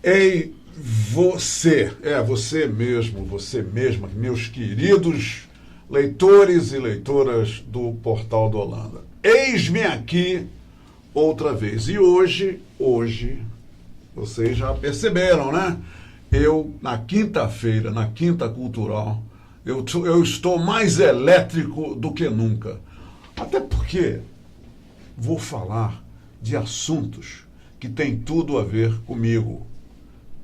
Ei, você mesmo, você mesma, meus queridos leitores e leitoras do Portal do Holanda. Eis-me aqui outra vez. E hoje, vocês já perceberam, né? Eu, na quinta-feira, na Quinta Cultural, eu estou mais elétrico do que nunca. Até porque vou falar de assuntos que têm tudo a ver comigo.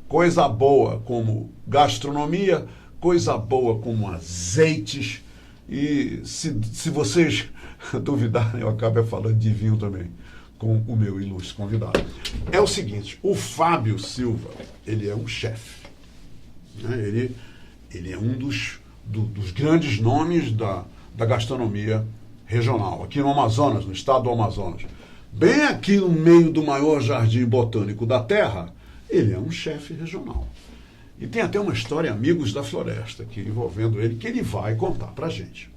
Coisa boa como gastronomia, coisa boa como azeites. E se vocês duvidarem, eu acabo falando de vinho também com o meu ilustre convidado. É o seguinte, o Fábio Silva, ele é um chefe. Né? Ele é um dos grandes nomes da gastronomia regional, aqui no Amazonas, no estado do Amazonas. Bem aqui no meio do maior jardim botânico da Terra, ele é um chefe regional. E tem até uma história Amigos da Floresta, que envolvendo ele, que ele vai contar pra gente.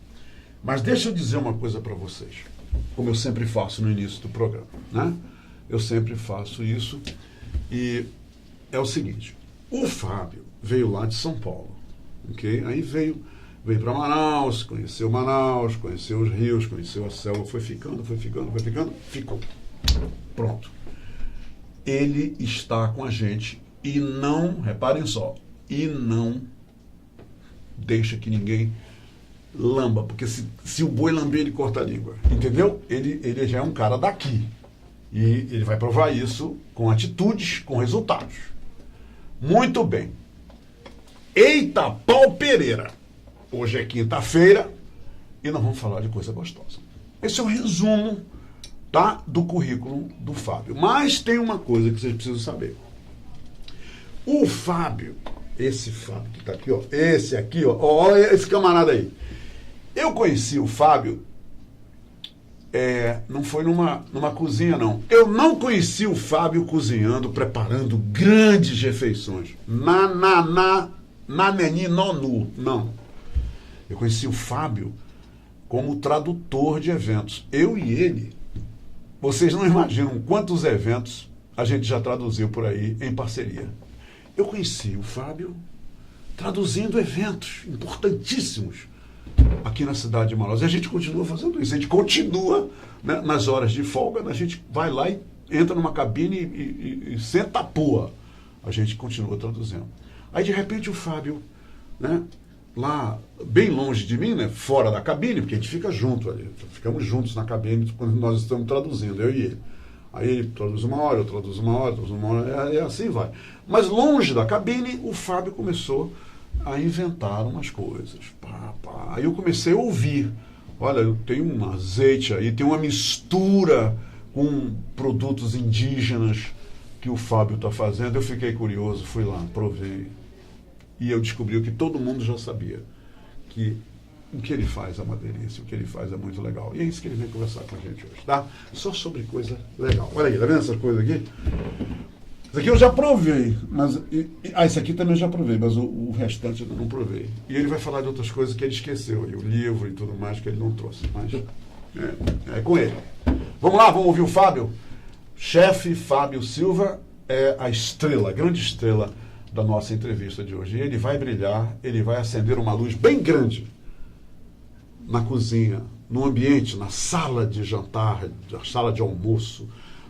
Mas deixa eu dizer uma coisa para vocês, como eu sempre faço no início do programa, né? Eu sempre faço isso, e é o seguinte, o Fábio veio lá de São Paulo, ok? Aí veio para Manaus, conheceu os rios, conheceu a selva, foi ficando, ficou. Pronto. Ele está com a gente e não, reparem só, e não deixa que ninguém lamba, porque se o boi lamber, ele corta a língua, entendeu? Ele já é um cara daqui e ele vai provar isso com atitudes, com resultados. Muito bem. Eita, Pau Pereira! Hoje é quinta-feira e nós vamos falar de coisa gostosa. Esse é o resumo, tá, do currículo do Fábio. Mas tem uma coisa que vocês precisam saber. O Fábio, esse Fábio que está aqui, ó, esse aqui, ó, olha esse camarada aí. Eu conheci o Fábio, não foi numa cozinha, não. Eu não conheci o Fábio cozinhando, preparando grandes refeições. Naneni nonu, não. Eu conheci o Fábio como tradutor de eventos. Eu e ele, vocês não imaginam quantos eventos a gente já traduziu por aí em parceria. Eu conheci o Fábio traduzindo eventos importantíssimos aqui na cidade de Manaus. E a gente continua fazendo isso. A gente continua, né, nas horas de folga, a gente vai lá e entra numa cabine e senta a pua. A gente continua traduzindo. Aí, de repente, o Fábio, né, lá bem longe de mim, né, fora da cabine, porque a gente fica junto ali, ficamos juntos na cabine quando nós estamos traduzindo, eu e ele. Aí ele traduz uma hora, eu traduzo uma hora, e assim vai. Mas longe da cabine, o Fábio começou a inventar umas coisas. Aí eu comecei a ouvir. Olha, eu tenho um azeite aí, tem uma mistura com produtos indígenas que o Fábio está fazendo. Eu fiquei curioso, fui lá, provei. E eu descobri o que todo mundo já sabia, que o que ele faz é uma delícia, o que ele faz é muito legal. E é isso que ele vem conversar com a gente hoje, tá? Só sobre coisa legal. Olha aí, tá vendo essas coisas aqui? Isso aqui eu já provei, mas... esse aqui também eu já provei, mas o restante eu não provei. E ele vai falar de outras coisas que ele esqueceu, o livro e tudo mais que ele não trouxe, mas é com ele. Vamos lá, vamos ouvir o Fábio? Chefe Fábio Silva é a estrela, a grande estrela da nossa entrevista de hoje. E ele vai brilhar, ele vai acender uma luz bem grande na cozinha, no ambiente, na sala de jantar, na sala de almoço,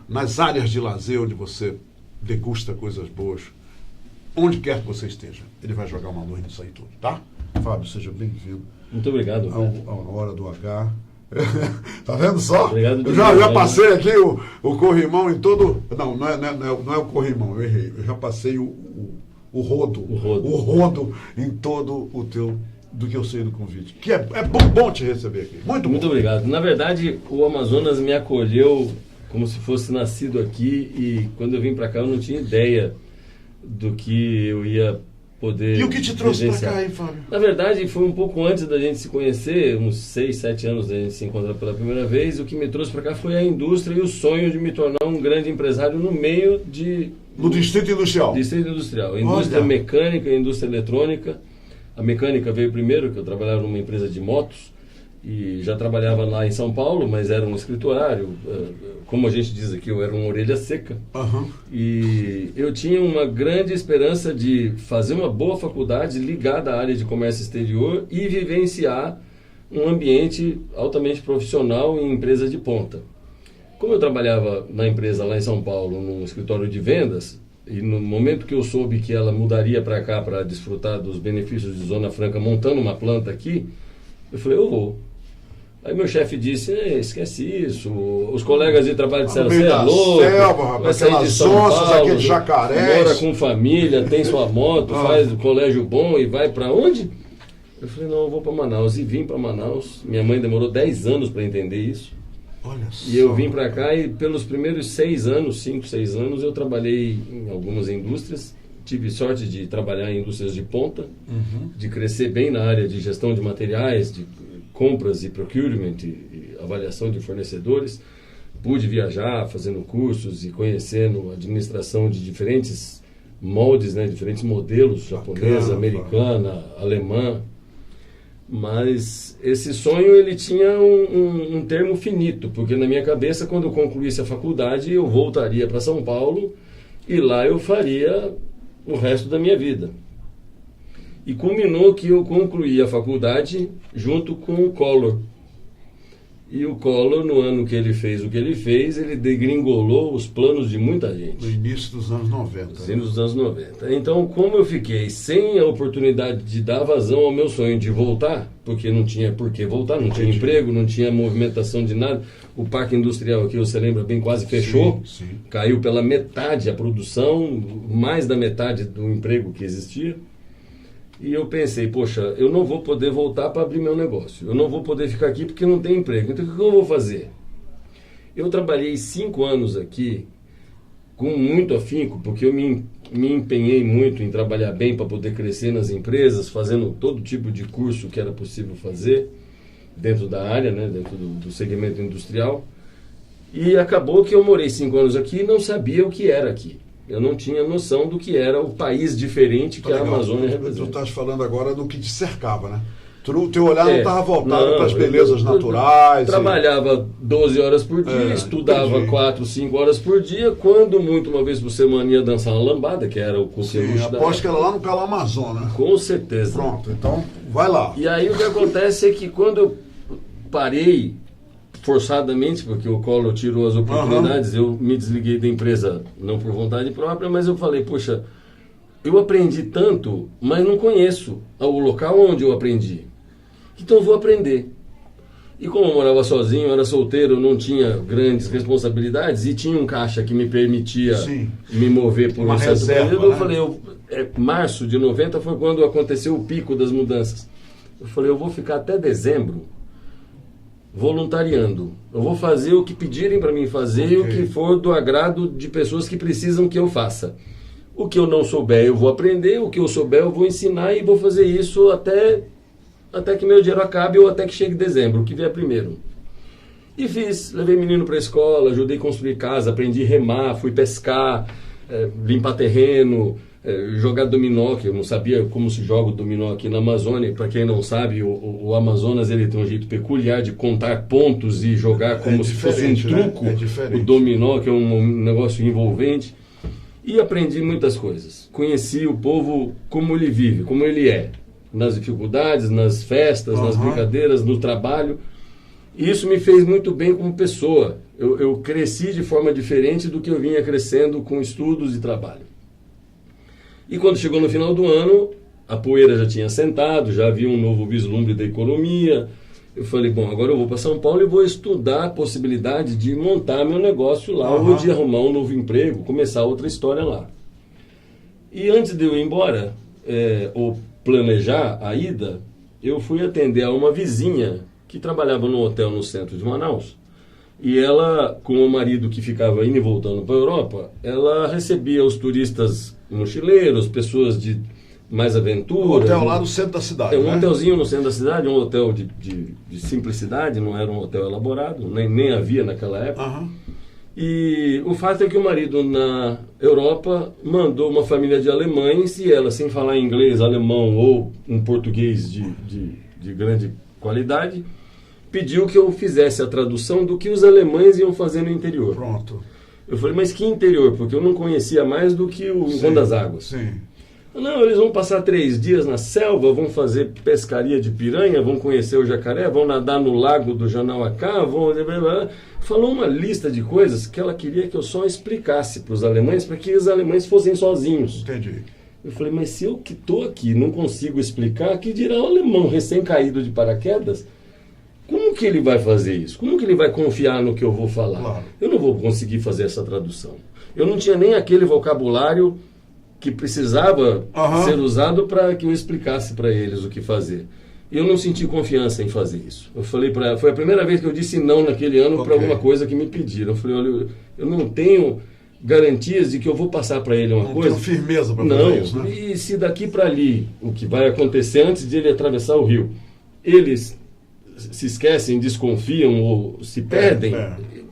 nas áreas de lazer onde você degusta coisas boas, onde quer que você esteja. Ele vai jogar uma luz nisso aí tudo, tá? Fábio, seja bem-vindo. Muito obrigado. A Hora do H. Tá vendo só? Obrigado. Eu já passei aqui o corrimão em todo... Não é o corrimão, eu errei. Eu já passei o rodo em todo o teu... do que eu sei do convite. Que é bom te receber aqui. Muito obrigado. Na verdade, o Amazonas me acolheu como se fosse nascido aqui, e quando eu vim para cá eu não tinha ideia do que eu ia poder... E o que te trouxe para cá, hein, Fábio? Na verdade, foi um pouco antes da gente se conhecer, uns 6, 7 anos da gente se encontrar pela primeira vez. O que me trouxe para cá foi a indústria e o sonho de me tornar um grande empresário no meio de... No Distrito Industrial? Distrito Industrial. Indústria mecânica e indústria eletrônica. A mecânica veio primeiro, que eu trabalhava numa empresa de motos, e já trabalhava lá em São Paulo, mas era um escriturário, como a gente diz aqui, eu era uma orelha seca. Aham. E eu tinha uma grande esperança de fazer uma boa faculdade ligada à área de comércio exterior e vivenciar um ambiente altamente profissional em empresa de ponta. Como eu trabalhava na empresa lá em São Paulo, num escritório de vendas, e no momento que eu soube que ela mudaria para cá para desfrutar dos benefícios de Zona Franca, montando uma planta aqui, eu falei, eu vou. Aí meu chefe disse, esquece isso, os colegas de trabalho disseram, você é louco, selva, vai sair de São onças, Paulo, aqueles jacarés. mora com família, tem sua moto, faz colégio bom e vai para onde? Eu falei, não, eu vou para Manaus. E vim para Manaus, minha mãe demorou 10 anos para entender isso. Olha só. E eu vim para cá e pelos primeiros 6 anos, 5, 6 anos, eu trabalhei em algumas indústrias. Tive sorte de trabalhar em indústrias de ponta, de crescer bem na área de gestão de materiais, de compras e procurement, e avaliação de fornecedores. Pude viajar fazendo cursos e conhecendo a administração de diferentes moldes, né, diferentes modelos, japonesa, americana, alemã. Mas esse sonho ele tinha um termo finito, porque na minha cabeça, quando eu concluísse a faculdade, eu voltaria para São Paulo e lá eu faria o resto da minha vida. E culminou que eu concluí a faculdade junto com o Collor. E o Collor, no ano que ele fez o que ele fez, ele degringolou os planos de muita gente. No início dos anos 90. No início dos anos 90. Então, como eu fiquei sem a oportunidade de dar vazão ao meu sonho de voltar, porque não tinha por que voltar, não tinha emprego, não tinha movimentação de nada. O parque industrial aqui, você lembra bem, quase fechou. Sim. Caiu pela metade a produção, mais da metade do emprego que existia. E eu pensei, poxa, eu não vou poder voltar para abrir meu negócio. Eu não vou poder ficar aqui porque não tem emprego. Então, o que eu vou fazer? Eu trabalhei 5 anos aqui com muito afinco, porque eu me empenhei muito em trabalhar bem para poder crescer nas empresas, fazendo todo tipo de curso que era possível fazer dentro da área, né, dentro do segmento industrial. E acabou que eu morei 5 anos aqui e não sabia o que era aqui. Eu não tinha noção do que era o país diferente que a Amazônia representa. Tu estás falando agora do que te cercava, né? O teu olhar não estava voltado para as belezas eu naturais. Trabalhava 12 horas por dia, estudava 4, 5 horas por dia, quando muito uma vez por semana ia dançar uma lambada, que era o coqueluche da... Aposto que era lá no Cala Amazônia. Com certeza. Pronto, então vai lá. E aí o que acontece é que quando eu parei forçadamente, porque o Collor tirou as oportunidades, eu me desliguei da empresa, não por vontade própria, mas eu falei, poxa, eu aprendi tanto, mas não conheço o local onde eu aprendi. Então eu vou aprender. E como eu morava sozinho, era solteiro, não tinha grandes responsabilidades e tinha um caixa que me permitia me mover por um certo período, eu falei, março de 90 foi quando aconteceu o pico das mudanças. Eu falei, eu vou ficar até dezembro voluntariando. Eu vou fazer o que pedirem para mim fazer e o que for do agrado de pessoas que precisam que eu faça. O que eu não souber, eu vou aprender. O que eu souber, eu vou ensinar e vou fazer isso até que meu dinheiro acabe ou até que chegue dezembro, o que vier primeiro. E fiz. Levei menino para a escola, ajudei a construir casa, aprendi a remar, fui pescar, limpar terreno, jogar dominó, que eu não sabia como se joga o dominó aqui na Amazônia. Para quem não sabe, o Amazonas ele tem um jeito peculiar de contar pontos e jogar como se fosse um truco. Né? O dominó, que é um negócio envolvente. E aprendi muitas coisas. Conheci o povo como ele vive, como ele é. Nas dificuldades, nas festas, nas brincadeiras, no trabalho. E isso me fez muito bem como pessoa. Eu cresci de forma diferente do que eu vinha crescendo com estudos e trabalho. E quando chegou no final do ano, a poeira já tinha assentado, já havia um novo vislumbre da economia. Eu falei, bom, agora eu vou para São Paulo e vou estudar a possibilidade de montar meu negócio lá, ou de arrumar um novo emprego, começar outra história lá. E antes de eu ir embora, ou planejar a ida, eu fui atender a uma vizinha que trabalhava num hotel no centro de Manaus. E ela, com o marido que ficava indo e voltando para a Europa, ela recebia os turistas mochileiros, pessoas de mais aventura. Um hotel lá no centro da cidade, um hotelzinho no centro da cidade, um hotel de simplicidade, não era um hotel elaborado, nem havia naquela época. E o fato é que o marido na Europa mandou uma família de alemães e ela, sem falar inglês, alemão ou um português de grande qualidade, pediu que eu fizesse a tradução do que os alemães iam fazer no interior. Pronto. Eu falei, mas que interior? Porque eu não conhecia mais do que o Rincão das Águas. Sim. Não, eles vão passar 3 dias na selva, vão fazer pescaria de piranha, vão conhecer o jacaré, vão nadar no lago do Janauacá, vão... Falou uma lista de coisas que ela queria que eu só explicasse para os alemães, para que os alemães fossem sozinhos. Entendi. Eu falei, mas se eu que estou aqui não consigo explicar, que dirá o alemão recém-caído de paraquedas? Como que ele vai fazer isso? Como que ele vai confiar no que eu vou falar? Claro. Eu não vou conseguir fazer essa tradução. Eu não tinha nem aquele vocabulário que precisava ser usado para que eu explicasse para eles o que fazer. Eu não senti confiança em fazer isso. Eu falei para ela, foi a primeira vez que eu disse não naquele ano para alguma coisa que me pediram. Eu falei, olha, eu não tenho garantias de que eu vou passar para ele uma coisa. Não tenho firmeza para fazer isso, né? E se daqui para ali, o que vai acontecer antes de ele atravessar o rio, eles se esquecem, desconfiam ou se perdem,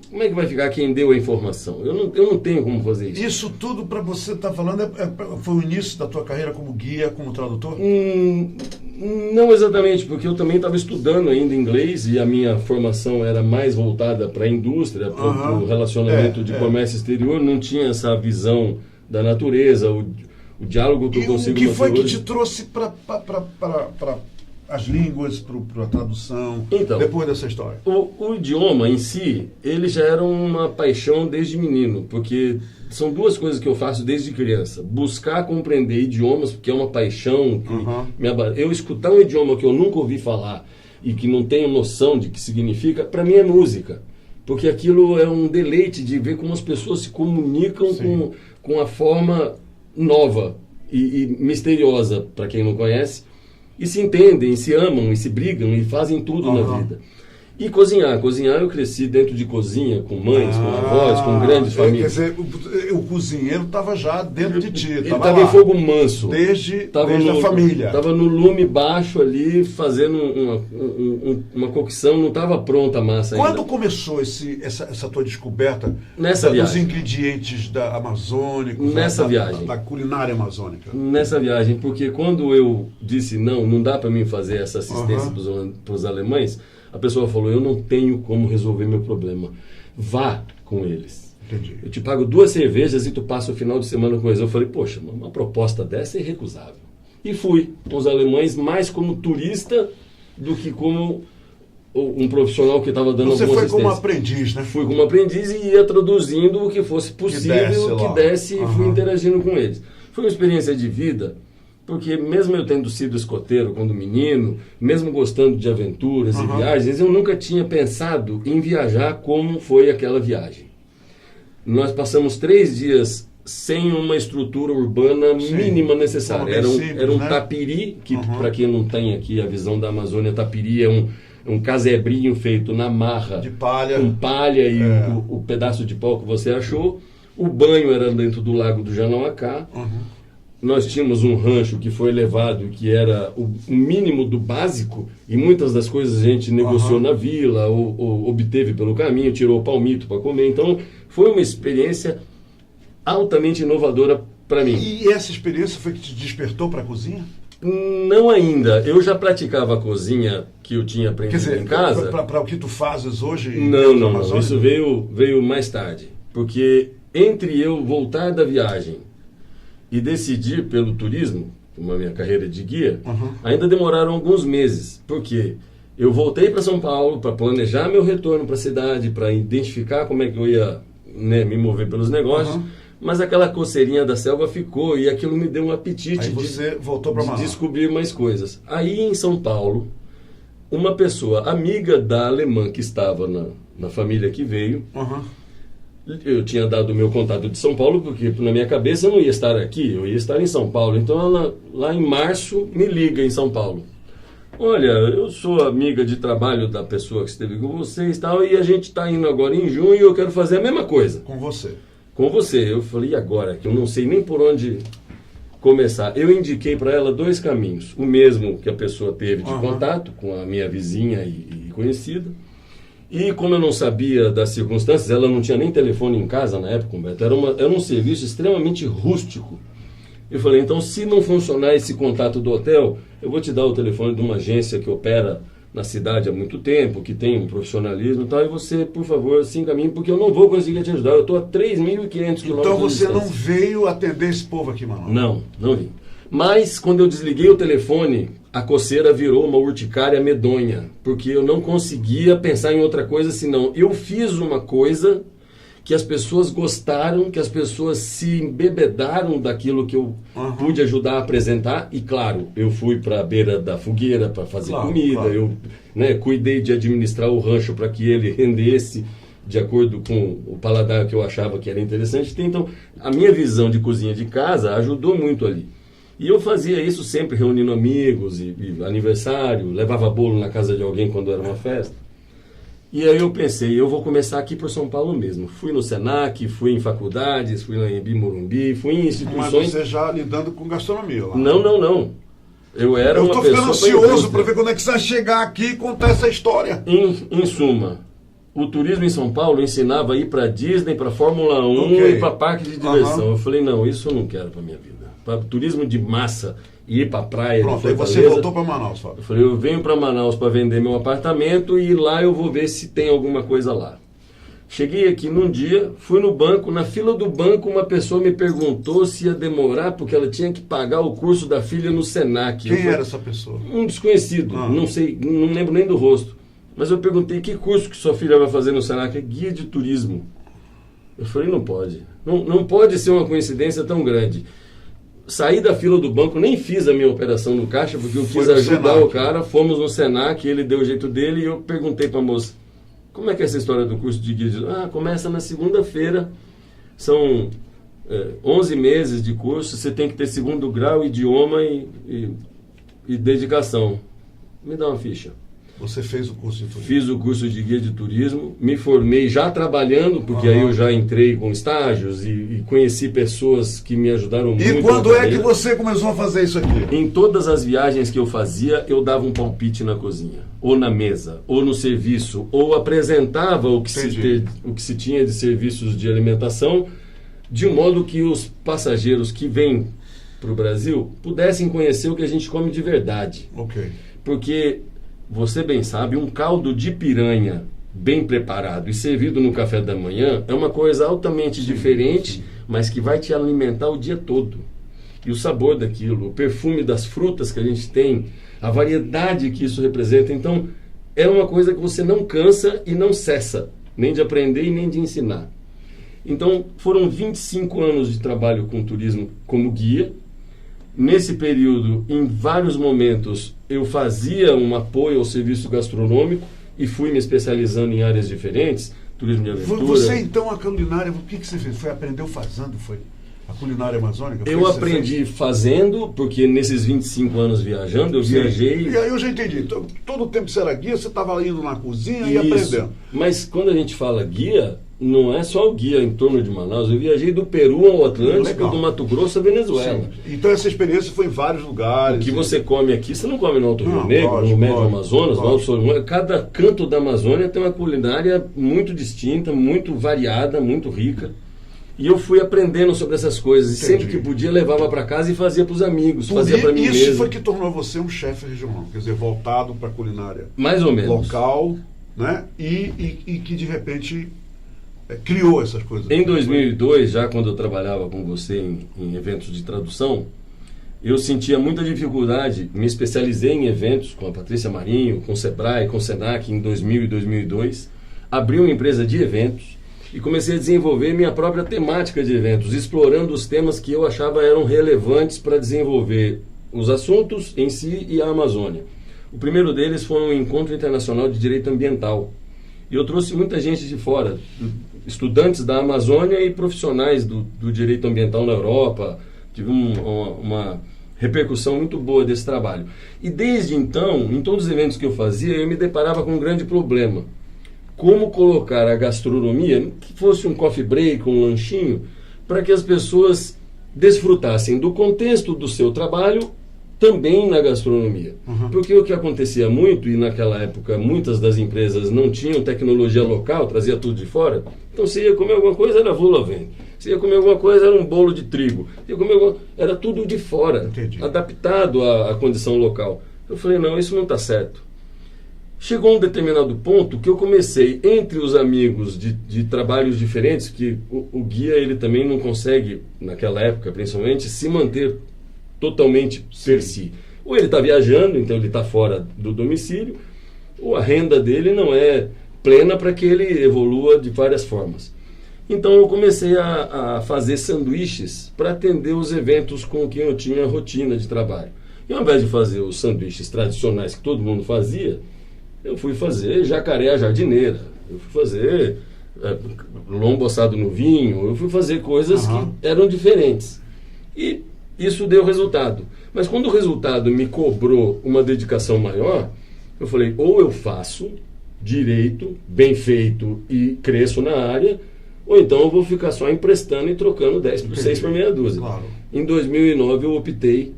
como é que vai ficar quem deu a informação? Eu não tenho como fazer isso. Isso tudo, para você estar falando, foi o início da tua carreira como guia, como tradutor? Não exatamente, porque eu também estava estudando ainda inglês e a minha formação era mais voltada para a indústria, para o relacionamento de comércio exterior, não tinha essa visão da natureza, o diálogo que eu consigo manter. O que foi que te trouxe para as línguas, para a tradução, então, depois dessa história? O idioma em si, ele já era uma paixão desde menino, porque são 2 coisas que eu faço desde criança. Buscar compreender idiomas, porque é uma paixão. Eu escutar um idioma que eu nunca ouvi falar e que não tenho noção de que significa, para mim é música. Porque aquilo é um deleite de ver como as pessoas se comunicam com a forma nova e misteriosa, para quem não conhece. E se entendem, se amam, e se brigam, e fazem tudo na vida. E cozinhar. Cozinhar, eu cresci dentro de cozinha, com mães, com avós, com grandes famílias. Quer dizer, o cozinheiro estava já dentro de ti. Ele estava em fogo manso. Desde a família. Estava no lume baixo ali, fazendo uma cocção, não estava pronta a massa ainda. Quando começou essa tua descoberta dos ingredientes da Amazônica, da culinária amazônica? Nessa viagem, porque quando eu disse não dá para mim fazer essa assistência para os alemães, a pessoa falou, eu não tenho como resolver meu problema. Vá com eles. Entendi. Eu te pago 2 cervejas e tu passa o final de semana com eles. Eu falei, poxa, uma proposta dessa é irrecusável. E fui com os alemães mais como turista do que como um profissional que estava dando Você alguma foi assistência. como aprendiz, né? Fui como aprendiz e ia traduzindo o que fosse possível, que desse e fui interagindo com eles. Foi uma experiência de vida. Porque mesmo eu tendo sido escoteiro quando menino, mesmo gostando de aventuras e viagens, eu nunca tinha pensado em viajar como foi aquela viagem. Nós passamos 3 dias sem uma estrutura urbana mínima necessária. Era um tapiri, que para quem não tem aqui a visão da Amazônia, tapiri é um casebrinho feito na marra, de palha, com palha e o pedaço de pau que você achou. O banho era dentro do lago do Janauacá. Nós tínhamos um rancho que foi levado, que era o mínimo do básico, e muitas das coisas a gente negociou na vila, ou obteve pelo caminho, tirou o palmito para comer. Então, foi uma experiência altamente inovadora para mim. E essa experiência foi que te despertou para a cozinha? Não ainda. Eu já praticava a cozinha que eu tinha aprendido em casa. Para o que tu fazes hoje? Não. Isso veio mais tarde. Porque entre eu voltar da viagem e decidir pelo turismo, como a minha carreira de guia, ainda demoraram alguns meses, porque eu voltei para São Paulo para planejar meu retorno para a cidade, para identificar como é que eu ia me mover pelos negócios, mas aquela coceirinha da selva ficou e aquilo me deu um apetite de descobrir mais coisas. Aí em São Paulo, uma pessoa amiga da alemã que estava na família que veio, eu tinha dado o meu contato de São Paulo, porque na minha cabeça eu não ia estar aqui, eu ia estar em São Paulo. Então ela, lá em março, me liga em São Paulo. Olha, eu sou amiga de trabalho da pessoa que esteve com vocês e tal, e a gente está indo agora em junho e eu quero fazer a mesma coisa. Com você? Com você. Eu falei, e agora? Que eu não sei nem por onde começar. Eu indiquei para ela 2 caminhos. O mesmo que a pessoa teve de contato com a minha vizinha e conhecida. E como eu não sabia das circunstâncias, ela não tinha nem telefone em casa na época, Humberto, era um serviço extremamente rústico. Eu falei, então se não funcionar esse contato do hotel, eu vou te dar o telefone de uma agência que opera na cidade há muito tempo, que tem um profissionalismo e tal, e você, por favor, se encaminhe, porque eu não vou conseguir te ajudar. Eu estou a 3.500 quilômetros. Então você não veio atender esse povo aqui, Manaus? Não vim. Mas quando eu desliguei o telefone, a coceira virou uma urticária medonha, porque eu não conseguia pensar em outra coisa senão eu fiz uma coisa que as pessoas gostaram, que as pessoas se embebedaram daquilo que eu pude ajudar a apresentar. E claro, eu fui para a beira da fogueira para fazer comida, eu cuidei de administrar o rancho para que ele rendesse de acordo com o paladar que eu achava que era interessante. Então, a minha visão de cozinha de casa ajudou muito ali. E eu fazia isso sempre, reunindo amigos, e aniversário, levava bolo na casa de alguém quando era uma festa. E aí eu pensei, eu vou começar aqui por São Paulo mesmo. Fui no Senac, fui em faculdades, fui na Anhembi Morumbi, fui em instituições... Mas você já lidando com gastronomia lá? Não. Eu estou ficando ansioso para ver quando é que você vai chegar aqui e contar essa história. Em suma, o turismo em São Paulo ensinava a ir para Disney, para Fórmula 1 e para parque de diversão. Eu falei, não, isso eu não quero para minha vida. Para turismo de massa, ir para a praia... Pronto, aí você voltou para Manaus, Fábio. Eu falei, eu venho para Manaus para vender meu apartamento e lá eu vou ver se tem alguma coisa lá. Cheguei aqui num dia, fui no banco, na fila do banco uma pessoa me perguntou se ia demorar porque ela tinha que pagar o curso da filha no Senac. Quem era essa pessoa? Um desconhecido, não sei, não lembro nem do rosto. Mas eu perguntei, que curso que sua filha vai fazer no Senac? É guia de turismo. Eu falei, não pode. Não pode ser uma coincidência tão grande. Saí da fila do banco, nem fiz a minha operação no caixa, porque eu quis ajudar o cara. Fomos no Senac, ele deu o jeito dele e eu perguntei para a moça, como é que é essa história do curso de guia? Começa na segunda-feira, são 11 meses de curso, você tem que ter 2º grau, idioma e dedicação. Me dá uma ficha. Você fez o curso de turismo? Fiz o curso de guia de turismo, me formei já trabalhando, porque aí eu já entrei com estágios e conheci pessoas que me ajudaram muito. E quando é que você começou a fazer isso aqui? Em todas as viagens que eu fazia, eu dava um palpite na cozinha, ou na mesa, ou no serviço, ou apresentava o que se tinha de serviços de alimentação, de um modo que os passageiros que vêm para o Brasil pudessem conhecer o que a gente come de verdade. Ok. Porque... você bem sabe, um caldo de piranha bem preparado e servido no café da manhã é uma coisa altamente diferente, mas que vai te alimentar o dia todo. E o sabor daquilo, o perfume das frutas que a gente tem, a variedade que isso representa. Então, é uma coisa que você não cansa e não cessa, nem de aprender e nem de ensinar. Então, foram 25 anos de trabalho com turismo como guia. Nesse período, em vários momentos, eu fazia um apoio ao serviço gastronômico e fui me especializando em áreas diferentes, turismo de aventura. Você, então, a culinária, o que você fez? Aprendeu fazendo? Foi a culinária amazônica? Eu aprendi fazendo, porque nesses 25 anos viajando, eu viajei... E aí eu já entendi. Todo o tempo que você era guia, você estava indo na cozinha e aprendendo. Mas quando a gente fala guia... não é só o guia em torno de Manaus. Eu viajei do Peru ao Atlântico, do Mato Grosso à Venezuela. Sim. Então essa experiência foi em vários lugares. O que você come aqui, você não come no Alto Rio Negro, no Médio Amazonas, no Alto Solimões. Cada canto da Amazônia tem uma culinária muito distinta, muito variada, muito rica. E eu fui aprendendo sobre essas coisas. E sempre que podia, levava para casa e fazia para os amigos, fazia para mim mesmo. Isso foi que tornou você um chefe regional, quer dizer, voltado para a culinária mais ou menos local, né? E que de repente... criou essas coisas. Em 2002, já quando eu trabalhava com você em eventos de tradução, eu sentia muita dificuldade, me especializei em eventos com a Patrícia Marinho, com o Sebrae, com o Senac em 2000 e 2002, abri uma empresa de eventos e comecei a desenvolver minha própria temática de eventos, explorando os temas que eu achava eram relevantes para desenvolver os assuntos em si e a Amazônia. O primeiro deles foi um encontro internacional de direito ambiental. E eu trouxe muita gente de fora, estudantes da Amazônia e profissionais do direito ambiental na Europa. Tive uma repercussão muito boa desse trabalho. E desde então, em todos os eventos que eu fazia, eu me deparava com um grande problema. Como colocar a gastronomia, que fosse um coffee break, um lanchinho, para que as pessoas desfrutassem do contexto do seu trabalho também na gastronomia. Porque o que acontecia muito, e naquela época muitas das empresas não tinham tecnologia local, trazia tudo de fora, então você ia comer alguma coisa, era volavente. Você ia comer alguma coisa, era um bolo de trigo. Era tudo de fora, adaptado à condição local. Eu falei, não, isso não está certo. Chegou um determinado ponto que eu comecei, entre os amigos de trabalhos diferentes, que o guia ele também não consegue, naquela época principalmente, se manter totalmente per si. Ou ele está viajando, então ele está fora do domicílio, ou a renda dele não é plena para que ele evolua de várias formas. Então eu comecei a fazer sanduíches para atender os eventos com quem eu tinha rotina de trabalho. E ao invés de fazer os sanduíches tradicionais que todo mundo fazia, eu fui fazer jacaré à jardineira, eu fui fazer lombo assado no vinho, eu fui fazer coisas que eram diferentes. E isso deu resultado. Mas quando o resultado me cobrou uma dedicação maior, eu falei, ou eu faço direito, bem feito e cresço na área, ou então eu vou ficar só emprestando e trocando 6 por meia dúzia. Claro. Em 2009 eu optei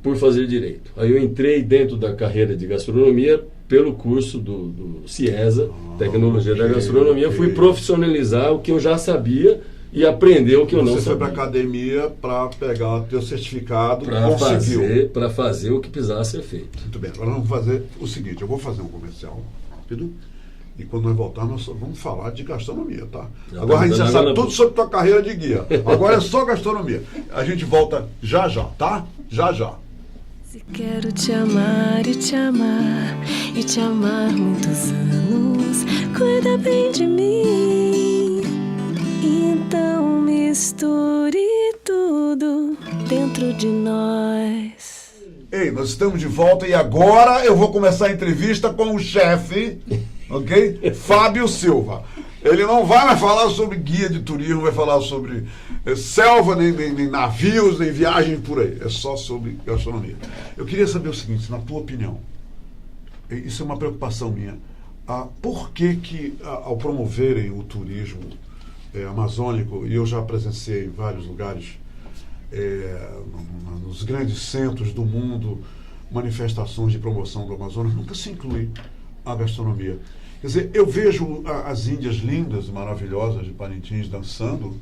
por fazer direito. Aí eu entrei dentro da carreira de gastronomia pelo curso do CIESA, Tecnologia da Gastronomia, fui profissionalizar o que eu já sabia e aprender o que eu não sabia. Você foi para a academia para pegar o teu certificado, para fazer o que precisasse ser feito. Muito bem, agora vamos fazer o seguinte, eu vou fazer um comercial rápido e quando nós voltarmos nós vamos falar de gastronomia, tá? Agora a gente já sabe tudo sobre tua carreira de guia, agora é só gastronomia. A gente volta já, tá? Já. Se quero te amar e te amar e te amar muitos anos, cuida bem de mim. Então misture tudo dentro de nós. Ei, nós estamos de volta e agora eu vou começar a entrevista com o chefe, ok? Fábio Silva. Ele não vai mais falar sobre guia de turismo, vai falar sobre selva, nem navios, nem viagem por aí. É só sobre gastronomia. Eu queria saber o seguinte, na tua opinião, isso é uma preocupação minha, por que ao promoverem o turismo amazônico, e eu já presenciei em vários lugares, nos grandes centros do mundo, manifestações de promoção do Amazonas, nunca se inclui a gastronomia. Quer dizer, eu vejo as índias lindas, maravilhosas de Parintins dançando.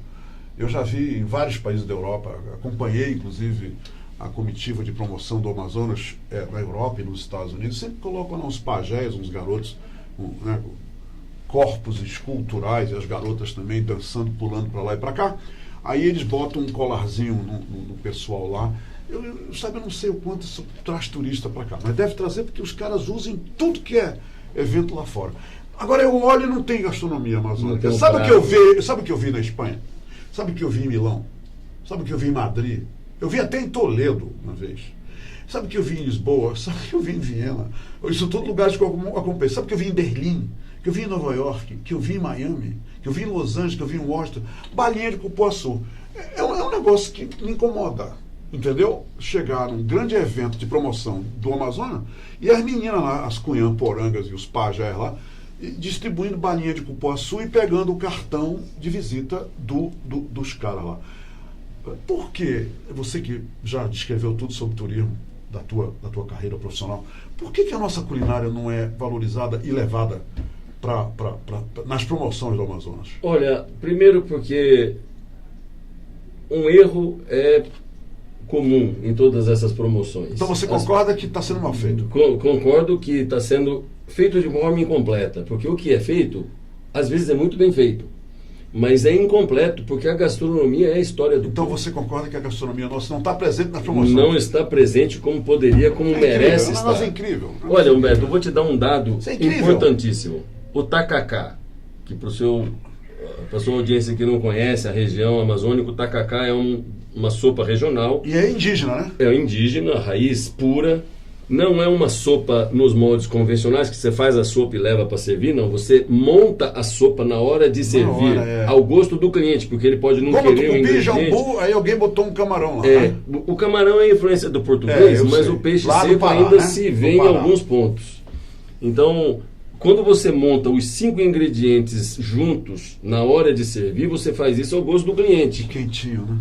Eu já vi em vários países da Europa, acompanhei inclusive a comitiva de promoção do Amazonas na Europa e nos Estados Unidos. Sempre colocam uns pajés, uns garotos, corpos esculturais, e as garotas também dançando, pulando para lá e para cá. Aí eles botam um colarzinho no pessoal lá. Eu não sei o quanto isso traz turista para cá, mas deve trazer porque os caras usam em tudo que é evento lá fora. Agora eu olho e não tem gastronomia amazônica. Sabe o que eu vi na Espanha? Sabe o que eu vi em Milão? Sabe o que eu vi em Madrid? Eu vi até em Toledo uma vez. Sabe o que eu vi em Lisboa? Sabe o que eu vi em Viena? Isso são todos lugares que eu acompanhei. Sabe o que eu vi em Berlim? Que eu vi em Nova York? Que eu vi em Miami? Que eu vi em Los Angeles? Que eu vi em Washington? Balinha de cupuaçu. É um negócio que me incomoda. Entendeu? Chegar num grande evento de promoção do Amazonas e as meninas lá, as cunhã-porangas e os pajés lá, distribuindo balinha de cupuaçu e pegando o cartão de visita dos caras lá. Por que, você que já descreveu tudo sobre turismo da tua carreira profissional, por que a nossa culinária não é valorizada e levada nas promoções do Amazonas? Olha, primeiro porque um erro é comum em todas essas promoções. Então você concorda que está sendo mal feito? Concordo que está sendo feito de forma incompleta, porque o que é feito, às vezes é muito bem feito, mas é incompleto, porque a gastronomia é a história do Então povo. Você concorda que a gastronomia nossa não está presente na promoção? Não está presente como poderia, como merece estar. Mas é incrível. Olha, Humberto, eu vou te dar um dado importantíssimo. O tacacá, que para a sua audiência que não conhece a região amazônica, o tacacá é uma sopa regional. E é indígena, né? É indígena, raiz pura. Não é uma sopa nos moldes convencionais, que você faz a sopa e leva para servir, não. Você monta a sopa na hora de servir, ao gosto do cliente, porque ele pode não querer um ingrediente. Jambu, aí alguém botou um camarão lá. O camarão é influência do português, mas sei. O peixe lá seco Pará, ainda se vê em alguns pontos. Então, quando você monta os 5 ingredientes juntos na hora de servir, você faz isso ao gosto do cliente. Quentinho, né?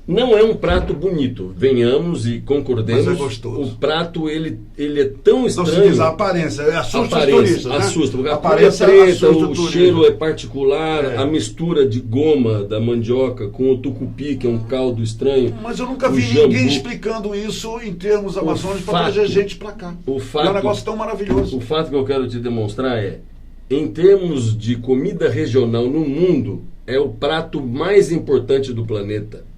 Não é um prato bonito, venhamos e concordemos. Mas é gostoso. O prato, ele é tão estranho. Não se diz a aparência, assusta os turistas, né? Assusta, porque a aparência cor é preta, assusta o turismo. cheiro é particular, a mistura de goma da mandioca com o tucupi, que é um caldo estranho. Mas eu nunca o vi jambu. ninguém explicando isso em termos amazônicos para trazer gente para cá. É um negócio tão maravilhoso. O fato que eu quero te demonstrar é, em termos de comida regional no mundo, é o prato mais importante do planeta.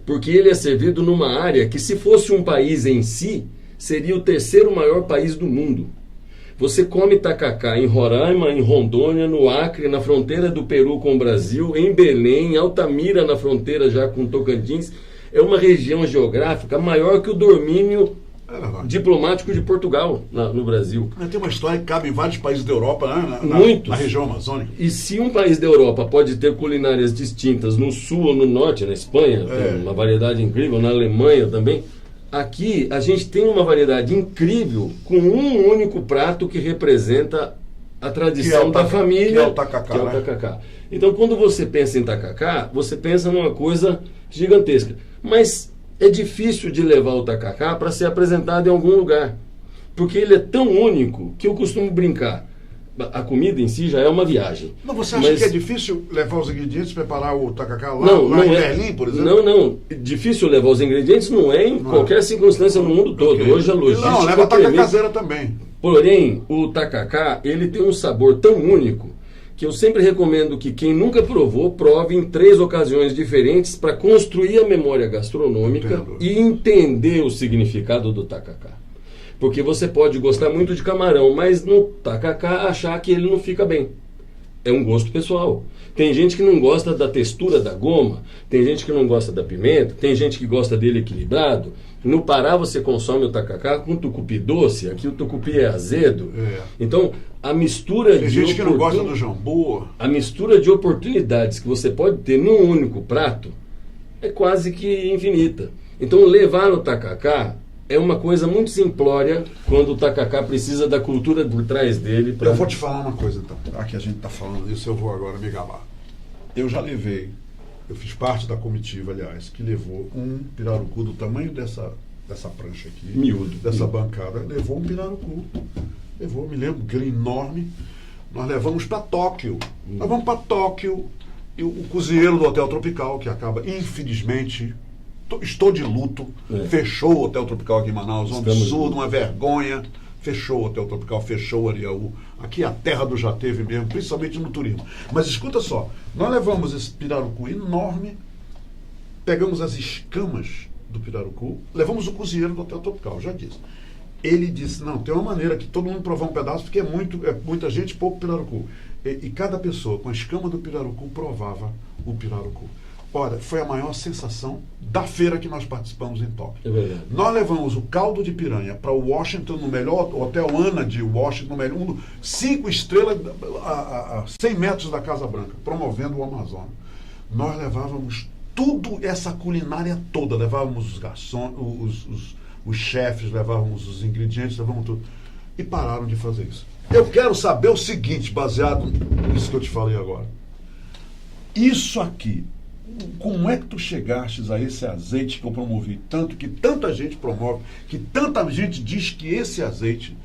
Porque ele é servido numa área que, se fosse um país em si, seria o terceiro maior país do mundo. Você come tacacá em Roraima, em Rondônia, no Acre, na fronteira do Peru com o Brasil, em Belém, em Altamira, na fronteira já com Tocantins. É uma região geográfica maior que o domínio diplomático de Portugal no Brasil. Tem uma história que cabe em vários países da Europa, né? Muitos. Na região amazônica. E se um país da Europa pode ter culinárias distintas no sul ou no norte, na Espanha, tem uma variedade incrível, na Alemanha também, aqui a gente tem uma variedade incrível com um único prato que representa a tradição da família, que é o tacacá. Que é o tacacá. Então, quando você pensa em tacacá, você pensa numa coisa gigantesca. Mas é difícil de levar o tacacá para ser apresentado em algum lugar. Porque ele é tão único que eu costumo brincar. A comida em si já é uma viagem. Não, você acha que é difícil levar os ingredientes, preparar o tacacá lá em Berlim, por exemplo? Não. Difícil levar os ingredientes não é em qualquer circunstância no mundo todo. Hoje a logística... Não, leva a tacacazeira também. Porém, o tacacá, ele tem um sabor tão único que eu sempre recomendo que quem nunca provou, prove em 3 ocasiões diferentes para construir a memória gastronômica e entender o significado do tacacá. Porque você pode gostar muito de camarão, mas no tacacá achar que ele não fica bem. É um gosto pessoal. Tem gente que não gosta da textura da goma, tem gente que não gosta da pimenta, tem gente que gosta dele equilibrado. No Pará você consome o tacacá com tucupi doce, aqui o tucupi é azedo. Então, a mistura tem gente que não gosta do jambu. A mistura de oportunidades que você pode ter num único prato é quase que infinita. Então, levar o tacacá é uma coisa muito simplória quando o tacacá precisa da cultura por trás dele. Eu vou te falar uma coisa, então. Aqui a gente está falando disso, eu vou agora me gabar. Eu já levei, eu fiz parte da comitiva, aliás, que levou um pirarucu do tamanho dessa prancha aqui. Miúdo. Dessa bancada. Levou um pirarucu. Me lembro, aquele enorme. Nós levamos para Tóquio. Nós vamos para Tóquio. E o cozinheiro do Hotel Tropical, que acaba, infelizmente... Estou de luto, fechou o Hotel Tropical aqui em Manaus, um absurdo, uma vergonha, fechou o Hotel Tropical, fechou o Ariaú, aqui a terra do já teve mesmo, principalmente no turismo. Mas escuta só, nós levamos esse pirarucu enorme, pegamos as escamas do pirarucu, levamos o cozinheiro do Hotel Tropical, já disse. Ele disse, não, tem uma maneira que todo mundo provar um pedaço, porque é muita gente, pouco pirarucu. E cada pessoa com a escama do pirarucu provava o pirarucu. Olha, foi a maior sensação da feira que nós participamos em Tóquio. É verdade. Nós levamos o caldo de piranha para Washington, no melhor hotel Ana de Washington, no melhor, 5 estrelas a 100 metros da Casa Branca, promovendo o Amazonas. Nós levávamos tudo, essa culinária toda, levávamos os garçons, os chefes, levávamos os ingredientes, levávamos tudo. E pararam de fazer isso. Eu quero saber o seguinte, baseado nisso que eu te falei agora. Isso aqui, como é que tu chegastes a esse azeite que eu promovi tanto, que tanta gente promove, que tanta gente diz que esse azeite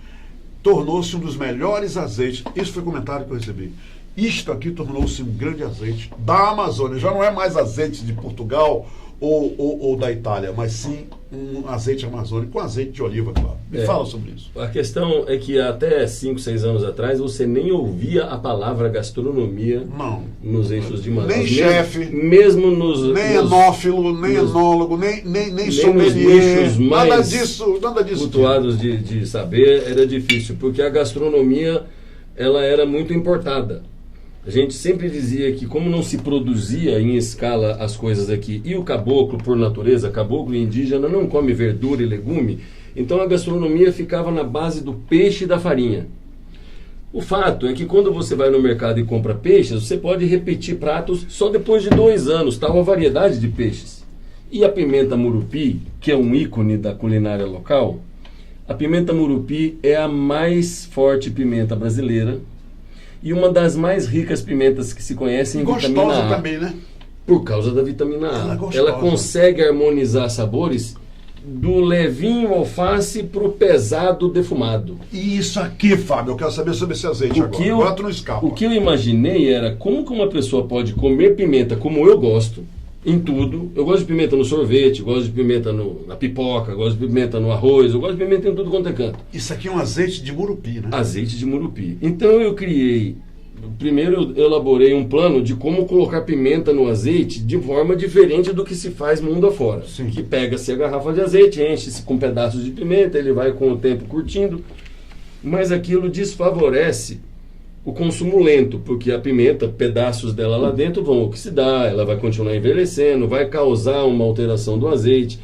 tornou-se um dos melhores azeites? Esse foi o comentário que eu recebi. Isto aqui tornou-se um grande azeite da Amazônia. Já não é mais azeite de Portugal ou da Itália, mas sim um azeite amazônico com azeite de oliva, claro. Me fala sobre isso. A questão é que até 5, 6 anos atrás você nem ouvia a palavra gastronomia nos eixos de Manaus. Nem chefe, mesmo nem enófilo, nem enólogo, nem sommelier, nada disso cultuados de saber, era difícil, porque a gastronomia ela era muito importada. A gente sempre dizia que como não se produzia em escala as coisas aqui, e o caboclo, por natureza, caboclo indígena, não come verdura e legume, então a gastronomia ficava na base do peixe e da farinha. O fato é que quando você vai no mercado e compra peixes, você pode repetir pratos só depois de 2 anos, tal a variedade de peixes. E a pimenta murupi, que é um ícone da culinária local, a pimenta murupi é a mais forte pimenta brasileira, e uma das mais ricas pimentas que se conhecem em vitamina A. Também, né? Por causa da vitamina A. Ela é gostosa. Ela consegue harmonizar sabores do levinho alface pro pesado defumado. E isso aqui, Fábio, eu quero saber sobre esse azeite agora. Agora tu não escapa. O que eu imaginei era como que uma pessoa pode comer pimenta como eu gosto, em tudo. Eu gosto de pimenta no sorvete, eu gosto de pimenta na pipoca, eu gosto de pimenta no arroz, eu gosto de pimenta em tudo quanto é canto. Isso aqui é um azeite de murupi, né? Azeite de murupi. Então eu criei... Primeiro eu elaborei um plano de como colocar pimenta no azeite de forma diferente do que se faz mundo afora. Sim. Que pega-se a garrafa de azeite, enche-se com pedaços de pimenta, ele vai com o tempo curtindo, mas aquilo desfavorece o consumo lento, porque a pimenta, pedaços dela lá dentro vão oxidar, ela vai continuar envelhecendo, vai causar uma alteração do azeite.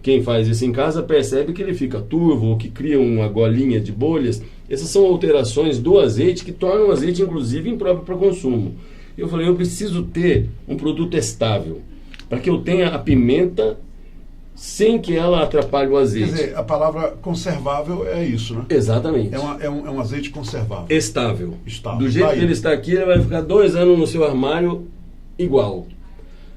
Quem faz isso em casa percebe que ele fica turvo ou que cria uma golinha de bolhas. Essas são alterações do azeite que tornam o azeite, inclusive, impróprio para consumo. Eu falei, eu preciso ter um produto estável, para que eu tenha a pimenta sem que ela atrapalhe o azeite. Quer dizer, a palavra conservável é isso, né? Exatamente. É um azeite conservável. Estável. Estável. Do jeito Tá que aí. ele está aqui, ele vai ficar 2 anos no seu armário igual.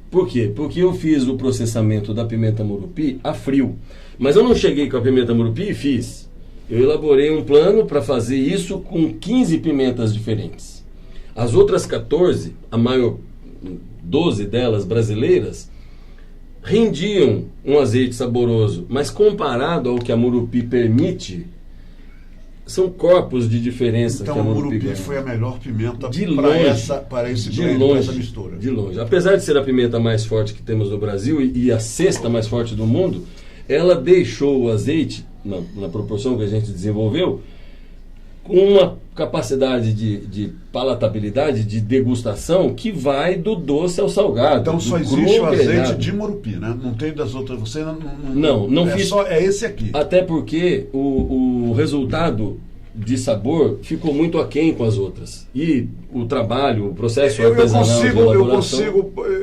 Por quê? Porque eu fiz o processamento da pimenta murupi a frio. Mas eu não cheguei com a pimenta murupi e fiz. Eu elaborei um plano para fazer isso com 15 pimentas diferentes. As outras 14, a maior 12 delas brasileiras, rendiam um azeite saboroso, mas comparado ao que a murupi permite, são corpos de diferença. Então que a a murupi murupi ganha. foi a melhor pimenta De para longe, esse de blend, para essa longe, mistura. de longe. Apesar de ser a pimenta mais forte que temos no Brasil e a sexta mais forte do mundo, ela deixou o azeite, na proporção que a gente desenvolveu, com uma capacidade de palatabilidade, de degustação, que vai do doce ao salgado. Então só do existe cru o ao azeite grelhado. de murupi, né? Não tem das outras. Você Não é fiz. é esse aqui. Até porque o resultado de sabor ficou muito aquém com as outras. E o trabalho, o processo artesanal de elaboração...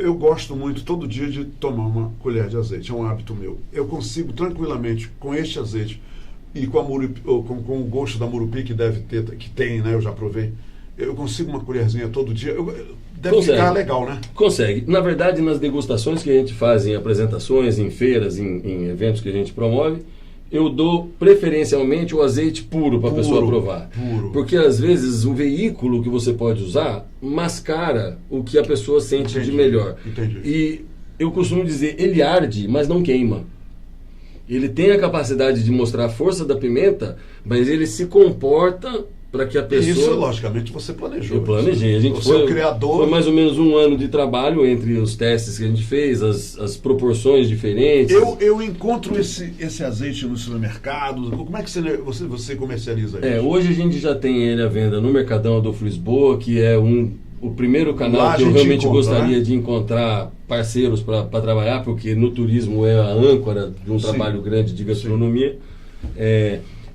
Eu gosto muito todo dia de tomar uma colher de azeite, é um hábito meu. Eu consigo tranquilamente, com este azeite e com, com o gosto da murupi que deve ter, que tem, né? Eu já provei. Eu consigo uma colherzinha todo dia. Deve ficar legal, né? Consegue. Na verdade, nas degustações que a gente faz em apresentações, em feiras, em eventos que a gente promove, eu dou preferencialmente o azeite puro para a pessoa provar. Puro. Porque às vezes o veículo que você pode usar mascara o que a pessoa sente de melhor. Entendi. E eu costumo dizer, ele arde, mas não queima. Ele tem a capacidade de mostrar a força da pimenta, mas ele se comporta para que a pessoa... Isso, logicamente, você planejou. Eu planejei. A gente você é o criador. Foi mais ou menos 1 ano de trabalho entre os testes que a gente fez, as proporções diferentes. Eu encontro esse azeite no supermercado. Como é que você comercializa isso? Hoje a gente já tem ele à venda no Mercadão Adolfo Lisboa, que é o primeiro canal Lá que eu realmente encontra, gostaria né? de encontrar parceiros para trabalhar, porque no turismo é a âncora de um Sim. trabalho grande de gastronomia.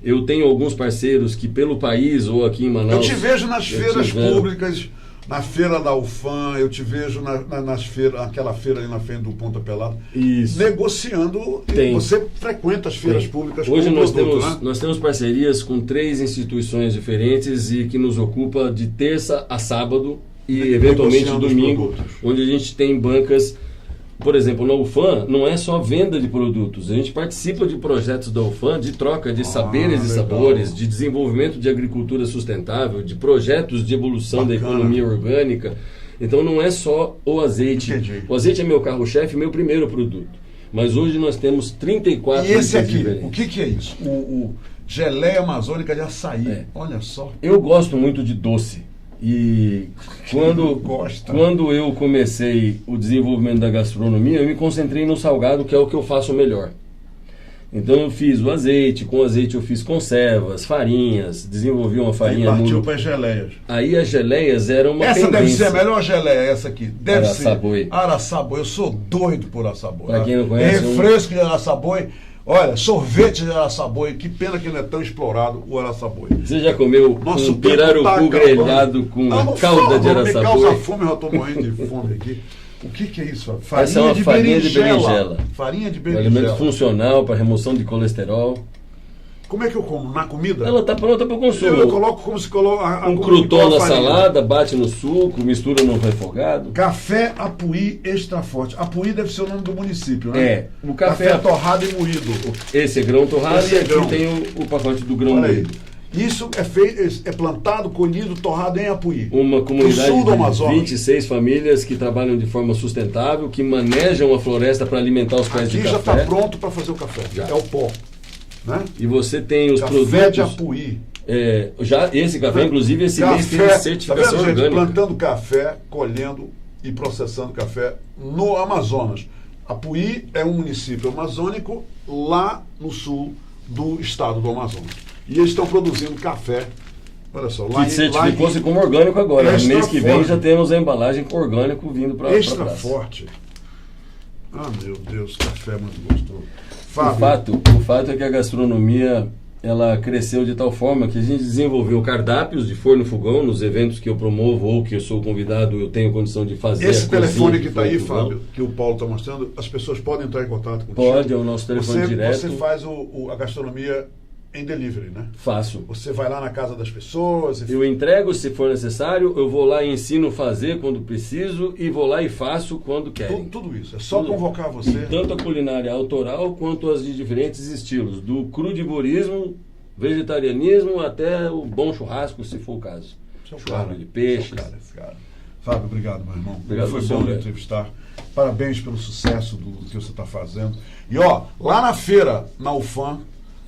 Eu tenho alguns parceiros que pelo país ou aqui em Manaus... Eu te vejo nas feiras públicas, na feira da UFAM, eu te vejo nas feiras, aquela feira ali na frente do Ponta Pelada, Isso. negociando. Tem. Você frequenta as feiras públicas Hoje com nós produto, temos, né? nós temos parcerias com 3 instituições diferentes e que nos ocupa de terça a sábado e eventualmente Negociando os domingo, produtos. onde a gente tem bancas. Por exemplo, na UFAM não é só venda de produtos, a gente participa de projetos da UFAM de troca de saberes e legal. sabores, de desenvolvimento de agricultura sustentável, de projetos de evolução da Bacana. economia orgânica. Então não é só o azeite. Entendi. O azeite é meu carro-chefe, meu primeiro produto. Mas hoje nós temos 34 E esse aqui, diferentes. o que é isso? O geleia amazônica de açaí. É. Olha só. Eu gosto muito de doce. E quando eu comecei o desenvolvimento da gastronomia, eu me concentrei no salgado, que é o que eu faço melhor. Então eu fiz o azeite, com azeite eu fiz conservas, farinhas, desenvolvi uma farinha... Aí partiu para as geleias. Aí as geleias eram uma Essa tendência. deve ser a melhor geleia, essa aqui. Deve Araçaboi. ser. Araçaboi. Eu sou doido por araçaboi. Pra quem não conhece, refresco de araçaboi. Olha, sorvete de araçaboi. Que pena que não é tão explorado o araçaboi. Você já comeu Nosso um pirarucu grelhado com calda de araçaboi? Me causa araçaboi? fome, eu já estou morrendo de fome aqui. O que é isso? Essa é uma farinha de berinjela. Farinha de Um berinjela. alimento funcional para remoção de colesterol. Como é que eu como? Na comida? Ela está pronta para o consumo. Eu coloco como se coloca um crouton na salada, bate no suco, mistura no refogado. Café Apuí Extra Forte. Apuí deve ser o nome do município, né? É. O café torrado e moído. Esse é grão torrado e aqui tem o pacote do grão moído. Isso é plantado, colhido, torrado em Apuí. Uma comunidade sul do de Amazonas. 26 famílias que trabalham de forma sustentável, que manejam a floresta para alimentar os pés de café. Aqui já está pronto para fazer o café. Já. É o pó. Né? E você tem os café produtos... de Apuí. Já esse café, inclusive, esse mês tem certificação tá vendo, gente? orgânica. Plantando café, colhendo e processando café no Amazonas. Apuí é um município amazônico lá no sul do estado do Amazonas. E eles estão produzindo café. Olha só, lá que certificou-se como orgânico agora. No mês que vem já temos a embalagem com orgânico vindo para Extra Forte. Ah, meu Deus, café muito gostoso. O fato é que a gastronomia ela cresceu de tal forma que a gente desenvolveu cardápios de forno fogão nos eventos que eu promovo ou que eu sou convidado, eu tenho condição de fazer. Esse telefone que está aí, Fábio, que o Paulo está mostrando, as pessoas podem entrar em contato com Pode, é o nosso telefone direto. Você faz a gastronomia em delivery, né? Faço. Você vai lá na casa das pessoas... Eu entrego se for necessário, eu vou lá e ensino a fazer quando preciso e vou lá e faço quando querem. Tudo isso, é só convocar você. Tanto a culinária autoral quanto as de diferentes estilos, do crudivorismo, vegetarianismo até o bom churrasco, se for o caso. Churrasco de peixe. Fábio, obrigado, meu irmão. Obrigado. Foi bom me entrevistar. Parabéns pelo sucesso do que você está fazendo. E lá na feira, na UFAM,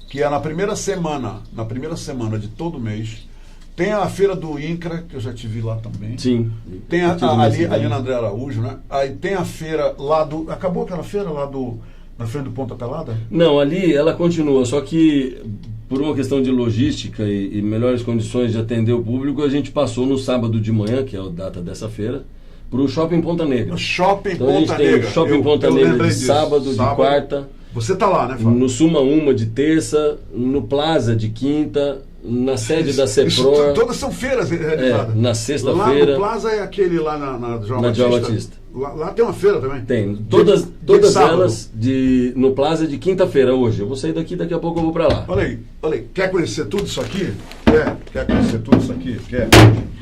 que é na primeira semana de todo mês, tem a feira do INCRA, que eu já te vi lá também. Sim. Tem ali na André Araújo, né? Aí tem a feira lá do... Acabou aquela feira lá na frente do Ponta Pelada? Não, ali ela continua, só que por uma questão de logística e melhores condições de atender o público, a gente passou no sábado de manhã, que é a data dessa feira, para o Shopping Ponta Negra. No Shopping então, Ponta Negra. A gente tem o Shopping Ponta Negra de sábado, de quarta. Você tá lá, né, Fábio? No Suma Uma de terça, no Plaza de quinta, na sede da CEPROR. Todas são feiras realizadas. Na sexta-feira. Lá no Plaza é aquele lá na João Batista. Lá tem uma feira também? Tem. Todas elas no Plaza de quinta-feira hoje. Eu vou sair daqui a pouco eu vou pra lá. Olha aí. Quer conhecer tudo isso aqui? Quer conhecer tudo isso aqui? Quer?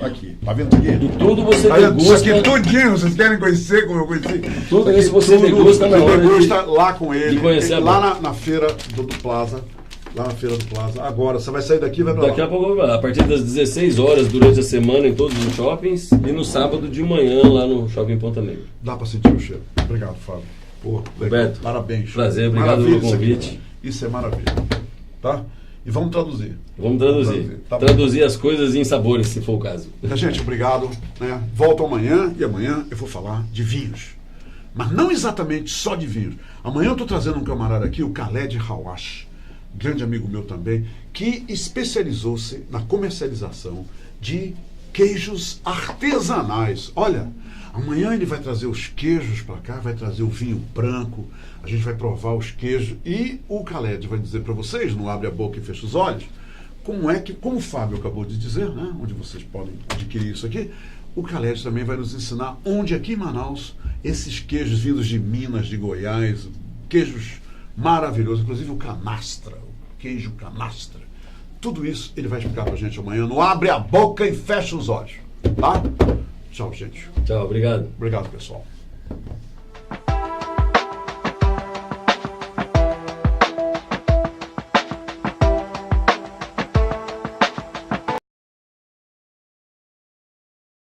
Aqui. Tá vendo aqui? E tudo você degusta. Isso aqui tudinho, vocês querem conhecer como eu conheci? Tudo isso você degusta na hora lá com ele. De conhecer lá na feira do Plaza. Lá na feira do Plaza. Agora, você vai sair daqui e vai pra lá. Daqui a pouco eu vou lá. A partir das 16 horas, durante a semana, em todos os shoppings. E no sábado de manhã, lá no Shopping Ponta Negra. Dá pra sentir o cheiro. Obrigado, Fábio. Roberto, parabéns. Prazer, obrigado pelo convite. Isso é maravilha. Tá? E vamos traduzir. Tá, traduzir as coisas em sabores, se for o caso. Gente, obrigado. Né? Volto amanhã e amanhã eu vou falar de vinhos. Mas não exatamente só de vinhos. Amanhã eu estou trazendo um camarada aqui, o Khaled Hawash, grande amigo meu também, que especializou-se na comercialização de queijos artesanais. Olha, amanhã ele vai trazer os queijos para cá, vai trazer o vinho branco, a gente vai provar os queijos e o Khaled vai dizer para vocês, não abre a boca e fecha os olhos, como o Fábio acabou de dizer, né, onde vocês podem adquirir isso aqui, o Khaled também vai nos ensinar onde aqui em Manaus esses queijos vindos de Minas, de Goiás, queijos maravilhosos, inclusive o canastra, o queijo canastra. Tudo isso ele vai explicar pra gente amanhã. Não abre a boca e fecha os olhos. Tá? Tchau, gente. Tchau, obrigado. Obrigado, pessoal.